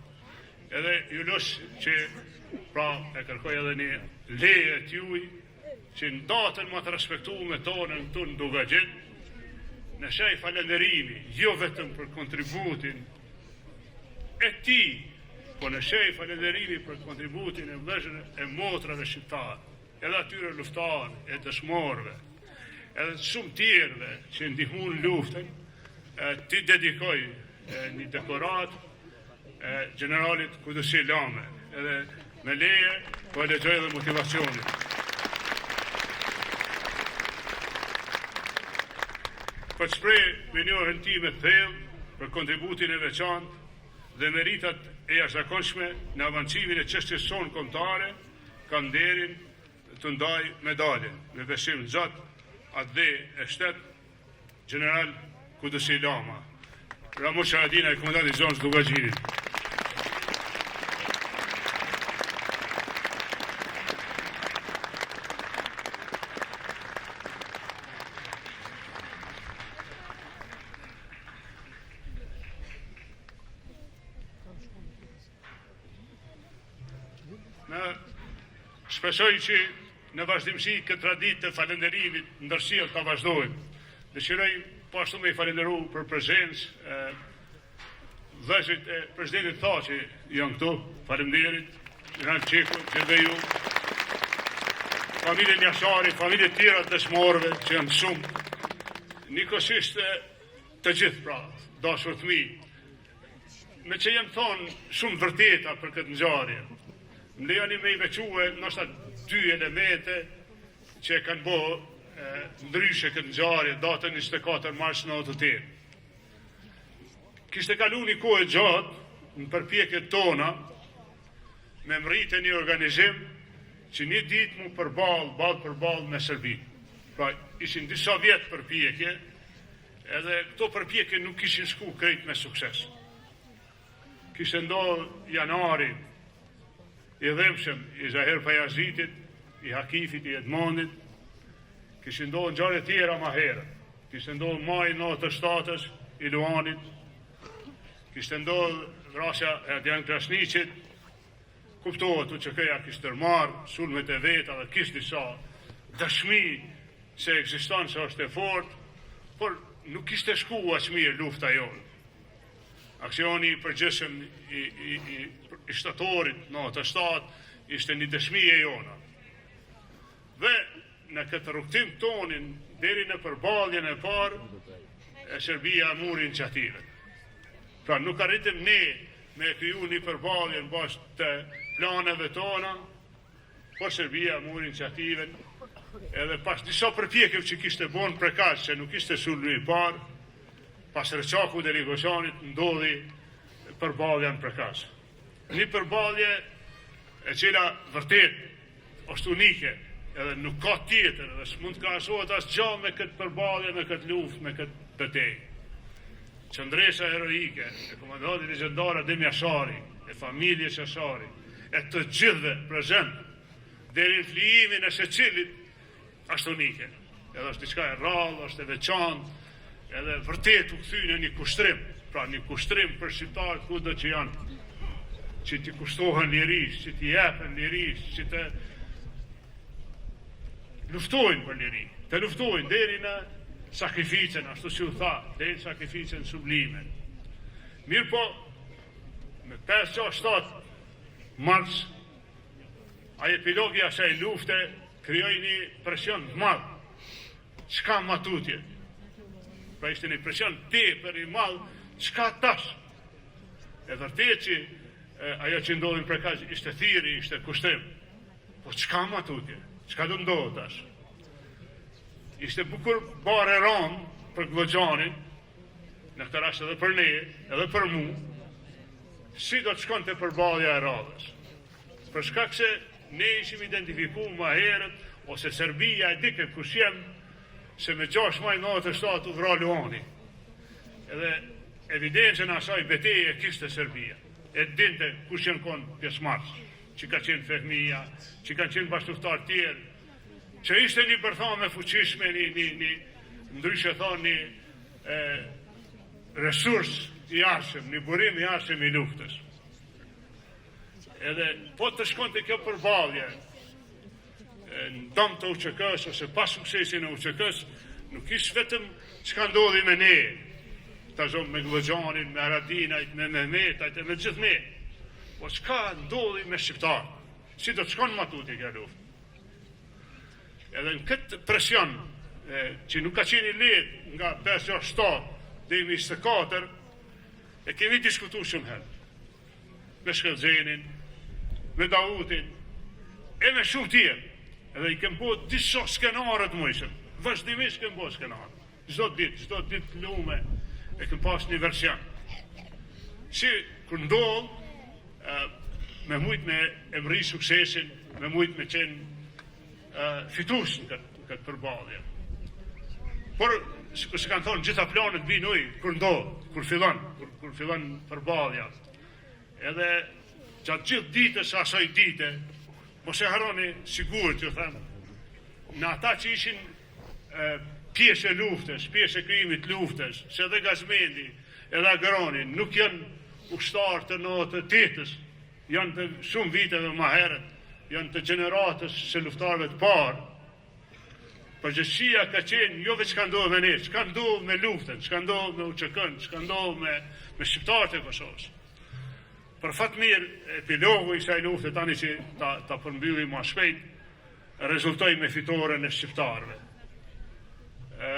Edhe ju lush që pra e kërkoj edhe një leje t'juj që në datën më të respektume tonën të në Dugagjit, në shej falenderimi, jo vetëm për kontributin e ti, po në shej falenderimi për kontributin e vëllezërve e motrave shqiptarë, edhe atyre luftarë, e dëshmorëve, edhe shumë tjerëve që ndihmuan luftën, ti dedikoj një dekorat generalit Kudusi Lame, edhe me leje, po e lexoj edhe motivacionin. Për shpreh mirënjohjen time të thellë për kontributin e veçantë dhe meritat e jashtëzakonshme në avancimin e çështjes sonë kombëtare, kam nderin të ndaj medaljen me besim zot atë dhe e shtet general Kudusi Lama, Ramush Haradina e komandanti i zonës Dugagjirit. Shpresoj që në vazhdimsi këtë traditë të falenderimit ndërsjellë ta vazhdojmë. Dëshiroj po ashtu me i falenderu për prezencë vëllezërit e presidentit tha që janë këtu, faleminderit, General Çeku, gjithë ju, familjen Jashari, familje tjera të dëshmorëve që janë shumë, njëkohësisht të gjithë pra, dashur fëmij, me që janë thonë shumë vërteta për këtë ngjarje. Më lejoni me i veçue nështë dy elemente që kanë bo ndryshe këtë ngjarje datën 24 mars 98. Kishte kalu një kohë gjatë në përpjekjet tona me mritë një organizim që një ditë mu përballë me Serbi. Pra ishin disa vjetë përpjekje, edhe këto përpjekje nuk ishin shku krejt me sukses. Kishte ndodhur janari i dhemshëm i Zahir Pajazitit, i Hakifit, i Edmondit, kishin ndodhur ngjarje tjera ma herët. Kishte ndodhur maj 97-s i Luanit, kishte ndodhur vrasja e Adrian Krasniqit, kuptohet që këja kishte marrë sulmet e veta dhe kishte disa dëshmi se ekziston se është e fortë, por nuk kishte shku aq mirë lufta jonë. Aksioni i përgjithshëm i shtatorit në 97 ishte një dëshmi e jona. Dhe në këtë rrugtim tonin, deri në përballjen e parë, e Serbia mori iniciativën. Pra nuk arritëm ne me kriju një përballje në bazë të planeve tona, por Serbia mori iniciativën, edhe pas disa përpjekjeve që kishte bon prekaq, që nuk ishte sulmi i parë, pas rëqaku dhe negocianit ndodhi përballja në prekaq. Një përballje e cila vërtet është unike, edhe nuk ka tjetër, edhe s'mund të krahasohet asgjë me këtë përballje, me këtë luftë, me këtë betejë. Qëndresa heroike e komandantit legjendar Adem Jashari, e familjes Jashari, e të gjithëve prezent, deri në flijimin e secilit, është unike. Edhe është diçka e rrallë, është e veçantë, edhe vërtet u kthyn në një kushtrim, pra një kushtrim për shqiptarët kudo që janë, që t'i kushtohen lirisht, që t'i jepen lirisht, që të luftojnë për liri, të luftojnë deri në sakrificën, ashtu si u tha, deri në sakrificën sublime. Mirë po, me 5-7 mars, a epilogi asaj lufte krijoi një presion të madh. Çka matutje? Pra ishte një presion tepër i madh, çka tash? E vërtet që ajo që ndodhi në Prekaz ishte thirrje, ishte kushtrim. Po çka matutje? Çka do ndodhë tash? Ishte bukur bare ram për Glogjanin, në këtë rast edhe për ne, edhe për mu, si do të shkonte përballja e radhës. Për shkak se ne ishim identifikuar më herët, ose Serbia e dike kush jem, se me 6 maj 97 u vra Luani. Edhe evidencën asaj betejë e kishte Serbia. E dinte kush janë konë pjesëmarrës, që ka qenë Fehmia, që kanë qenë bashkëftar tjerë, që ishte një bërthame fuqishme, një ndryshe thonë një resurs i arshëm, një burim i arshëm i luftës. Edhe po të shkonte kjo përballje në dëm të UÇK-s ose pas suksesin e UÇK-s, nuk ishte vetëm çka ndodhi me ne, tashom me Glogjanin, me Haradinajt, me Mehmetajt, me gjithë ne. Po çka ndodhi me shqiptarët? Si do të shkon matutje kjo luftë? Edhe në këtë presion që nuk ka qenë i lehtë nga 5-7 deri në 24, e kemi diskutuar shumë herë. Me Shkëllxhenin, me Dautin, e me shumë tjerë. Edhe i kemë bërë disa skenare të mëjshëm. Vazhdimisht kemë bërë skenare. Çdo ditë lume e kemë pas një version. Si kur ndodh, me mujt me emri suksesin, me mujt me qenë fitues në këtë përballje. Por, sikur se kanë thonë, gjitha planet vinë ujë, kur ndodh, kur fillon përballja. Edhe gjatë gjithë ditës asaj dite, mos e harroni sigurt, ju them, në ata që ishin pjesë e luftës, pjesë e krijimit luftës, se edhe Gazmendi, edhe Agroni, nuk janë ushtarë të 98-s, janë të shumë viteve më herët, janë të gjeneratës së luftarëve të parë. Përgjithësia ka qenë jo vetë çka ndodh me ne, çka ndodh me luftën, çka ndodh me UÇK-n, çka ndodh me shqiptarët e Kosovës. Për fat mirë, epilogu i kësaj lufte tani që ta përmbyllim më shpejt, rezultoi me fitoren e shqiptarëve.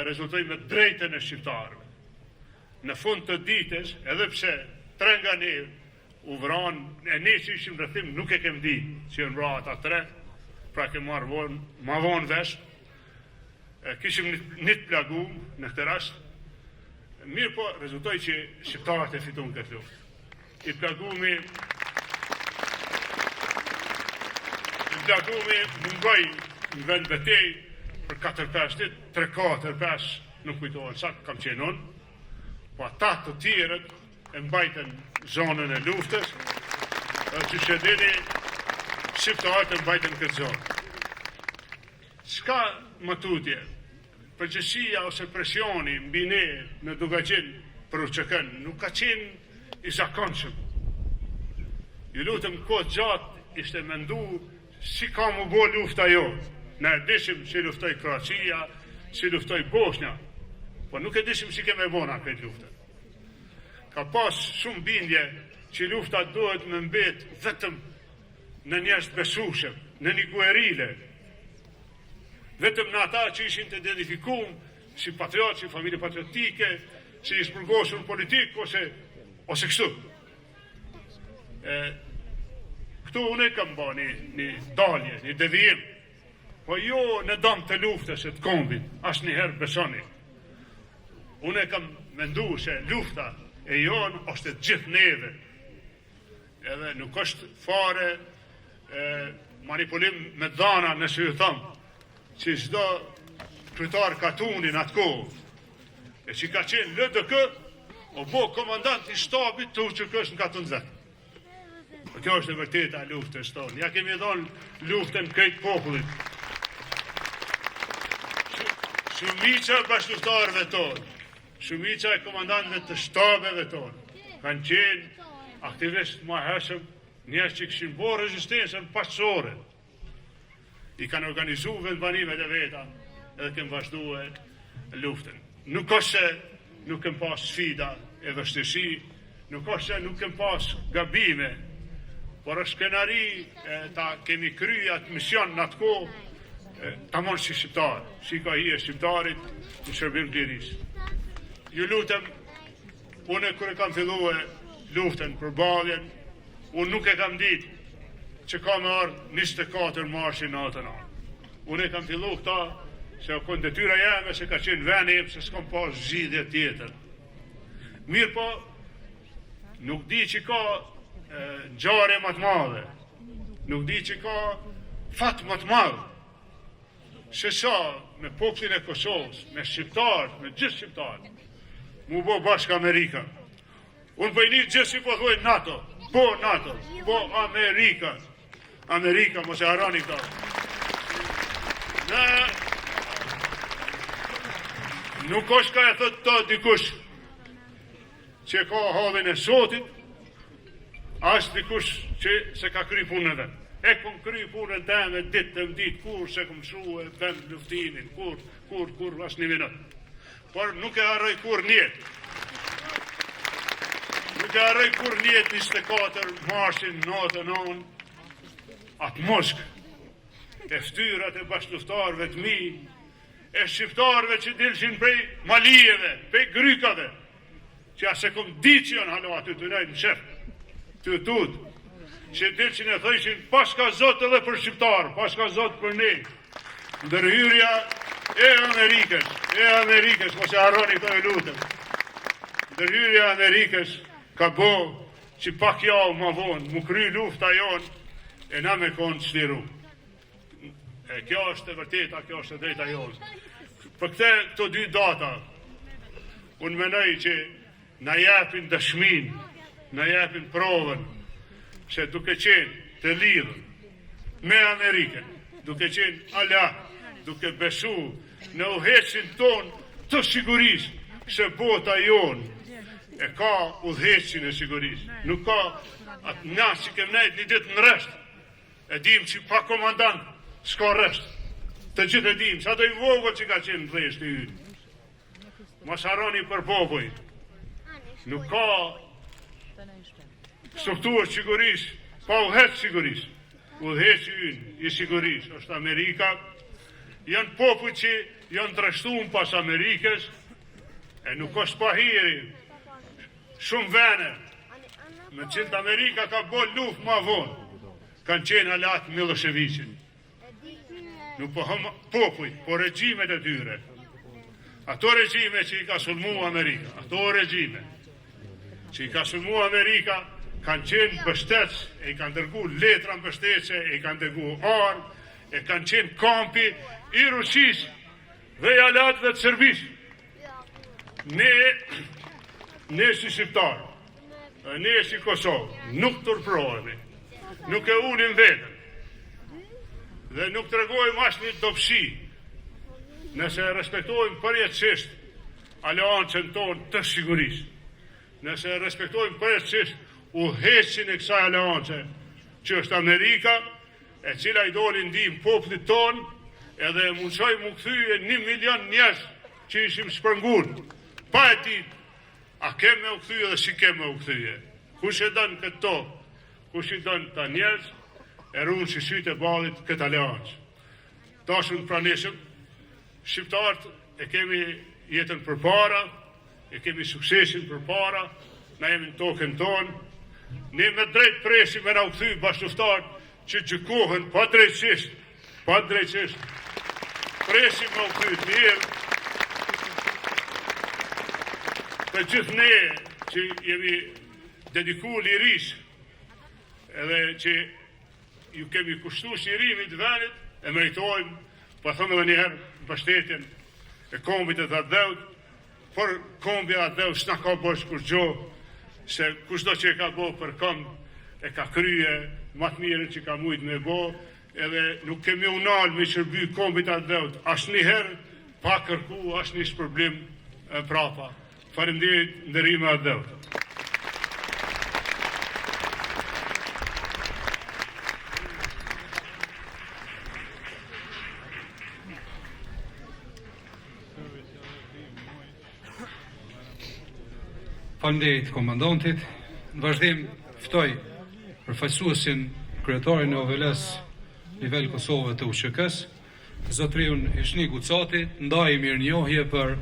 Rezultoi me drejtën e shqiptarëve. Në fund të ditës, edhe pse 3 nga ne u vranë, e ne që ishim rrethim nuk e kem di që janë vrarë ata 3, pra kem marrë ma vonë vesh. Kishim një të plagum në këtë rast, mirë po rezultoi që shqiptarët e fituan këtë luftë. I plagumi mungoj në vend betej për 4-5 ditë, 3-4-5 nuk kujtohen sa kam qenë unë, po ata të tjerët e mbajtën zonën e luftës, që shedini shqiptarët e mbajtën këtë zonë. Çka matutje, përgjësia ose presioni mbi ne në Dugaqin për UÇK-n nuk ka qenë i zakonshëm. Ju lutem kohë gjatë ishte mendu si ka më bo lufta jo. Ne e dishim si luftoj Kroacia, si luftoj Bosnia, po nuk e dishim si keme bona këtë luftën. Ka pas shumë bindje që lufta duhet me mbet vetëm në njerëz besueshëm, në një guerile, vetëm në ata që ishin të identifikum si patriot, si familje patriotike, si i shpërgosur politik, ose kështu. Këtu unë e kam ba një dalje, një devijim, po jo në dëm të luftës e të kombit, as njëherë besoni. Unë e kam mendu se lufta e jonë është të gjithë neve, edhe nuk është fare manipulim me dhana nëse ju thëmë, që çdo kryetar katunin atë kohë, e që ka qenë LDK, o bo komandant i shtabit të UÇK-s në katun vetë. Kjo është e vërteta e luftës tonë. Ja kemi dhënë luftën krejt popullit. Shumica e bashkëftarëve tonë, shumica e komandantëve të shtabeve tonë, kanë qenë aktivistë më hershëm, njerëz që kishin bërë rezistencën paqësore. I kanë organizu vendbanimet e veta edhe kemë vazhduhe luftën. Nuk është se nuk kemë pas sfida e vështirësi, nuk është se nuk kemë pas gabime, por është skenari ta kemi kry atë mision në atë kohë, ta mund si shqiptar, si ka hi e shqiptarit në shërbim të lirisë. Ju lutem, unë kër e kam fillu luftën për baljen, unë nuk e kam ditë që ka me ardhë 24 marshin në atën anë. Unë e kam fillu këta, se o kënë detyra jeme se ka qenë veni im, se s'kom pas zgjidhje tjetër. Mirë po, nuk di që ka ngjarje më të madhe, nuk di që ka fat më të madhe, se sa me popullin e Kosovës, me shqiptarët, me gjithë shqiptarët, mu bo bashkë Amerika. Unë bëjni gjithë si po thuaj NATO, po NATO, po Amerika. Amerika, mos e harani këta. Nuk është ka e thëtë të dikush që ka havin e sotit, ashtë dikush që se ka kry punën e vetë. E kom kry punën të me ditë të mditë, kur se kom shu e vend luftinin, kur, asë një minut. Por nuk e harroj kur njetë. Nuk e harroj kur njetë 24 marshin natën onë, atë moskë, e ftyrat e bashkëluftarëve të mi, e shqiptarëve që dilshin prej malijeve, prej grykave, që asë kom di që janë halo aty të rejnë shef, të tutë, që dilshin e thëjshin paska zotë edhe për shqiptarë, paska zotë për ne, ndërhyrja e Amerikës, mos e harroni këto e lutëm, ndërhyrja Amerikës ka bo që pak jau ma vonë, mu kry lufta jonë, e na me konë shliru. E kjo është e vërteta, kjo është e drejta jonë. Për këto dy data, unë menoj që na japin dëshmin, na japin provën, se duke qenë të lidhën me Amerikën, duke qenë ala, duke besu në udhëhecin tonë të sigurisë, se bota jonë e ka udhëhecin e sigurisë. Nuk ka atë na që kem nejtë një ditë në reshtë, e dim që pa komandant s'ka reshtë, të gjithë e dim, sa do i vogët që ka qenë dheshtë i ynë. Mos harroni për popoj, nuk ka strukturë sigurisë, pa udhëhec sigurisë. Udhëheci ynë i sigurisë është Amerika, janë popoj që janë trashtuar pas Amerikës, e nuk është pa hiri, shumë vene, me cilët Amerika ka bo luftë ma vonë, kanë qenë alat Miloševićin. Nuk po popuj, po regjimet e tyre. Ato regjime që i ka sulmu Amerika, ato regjime që i ka sulmu Amerika, kanë qenë mbështetës, e i kanë dërgu letra mbështetëse, e i kanë dërgu armë, e kanë qenë kampi i Rusisë dhe i alatëve të Serbisë. Ne si shqiptarë, ne si Kosovë, nuk tërprohemi, nuk e unim vetën, dhe nuk të regojmë ashtë një dopshi, nëse respektojmë përjetësisht aleancën tonë të sigurisë, nëse respektojmë përjetësisht udhëhecin e kësaj aleance, që është Amerika, e cila i doli ndihmë popullit tonë, edhe mundshoj mu kthye 1 milion njerëz që ishim shpërngur, pa e ditë, a kemë u kthye dhe si kemë u kthye. Kush e dënë këto, kush i dënë ta njerëz, e runë që sytë e balit këtë aleancë. Dashur pranishëm, shqiptarët e kemi jetën për para, e kemi suksesin për para, na jemi në tokën tonë, ne me drejt presim e na u kthy bashkëluftarët që gjykohen pa drejtësisht, presim me u kthy të mirë, të gjithë ne që jemi dediku lirisë, edhe që ju kemi kushtu shirimit venit, e meritojmë, pa thëmë edhe njëherë, mbështetjen e kombit e të adheut, por kombi e adheut s'na ka bësh kur gjo, se kushto që e ka bo për komb, e ka krye matë mire që ka mujtë me bo, edhe nuk kemi unal me shërby kombit e adheut, ashtë njëherë, pa kërku, ashtë një shpërblim prapa. Faleminderit ndërrime adheut. Faleminderit komandantit. Në vazhdim ftoj përfaqësuesin kryetarin e OVL-s nivel Kosovë të UÇK-s, zotriun Ishni Gucati, ndaj mirënjohje për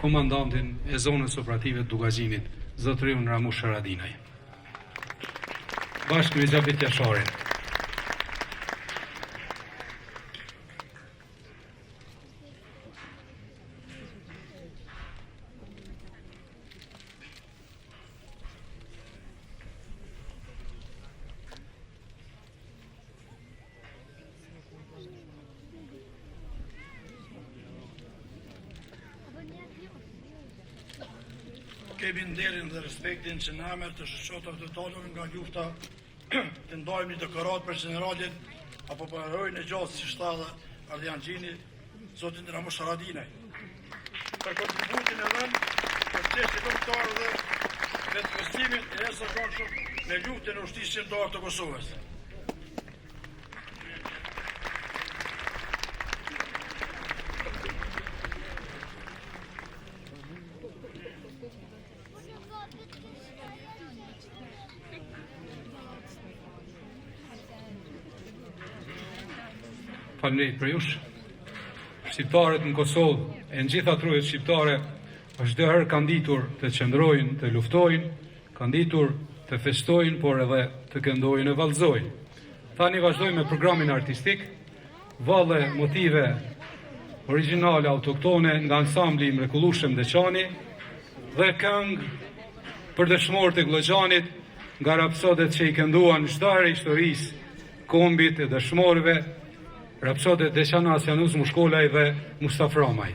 komandantin e zonës operative të Dugazhinit, zotriun Ramush Haradinaj. Bashkë me Xhabit Jasharin. Kemi nderin dhe respektin që në emër të shoqatave të dalur nga lufta të ndajmë një dekorat për generalit apo për herojin e gjatë si shtada Ardian Gjini, zotin Ramush Haradinaj. Për kontributin e dhënë për çështje kombëtare dhe vetëvestimin e jashtëzakonshëm në luftën e ushtrisë shqiptare të Kosovës. Faleminderit për jush. Shqiptarët në Kosovë e në gjitha trujet shqiptare është çdo herë kanë ditur të qëndrojnë, të luftojnë, kanë ditur të festojnë, por edhe të këndojnë e vallëzojnë. Tani vazhdojmë me programin artistik, valle motive origjinale autoktone nga ansambli i mrekullueshëm Deçani dhe këngë për dëshmorët e Glloxhanit nga rapsodet që i kënduan çdo herë historisë, kombit e dëshmorëve, rapsodet Deçana Asjanuz Mushkolaj dhe Mustaf Ramaj.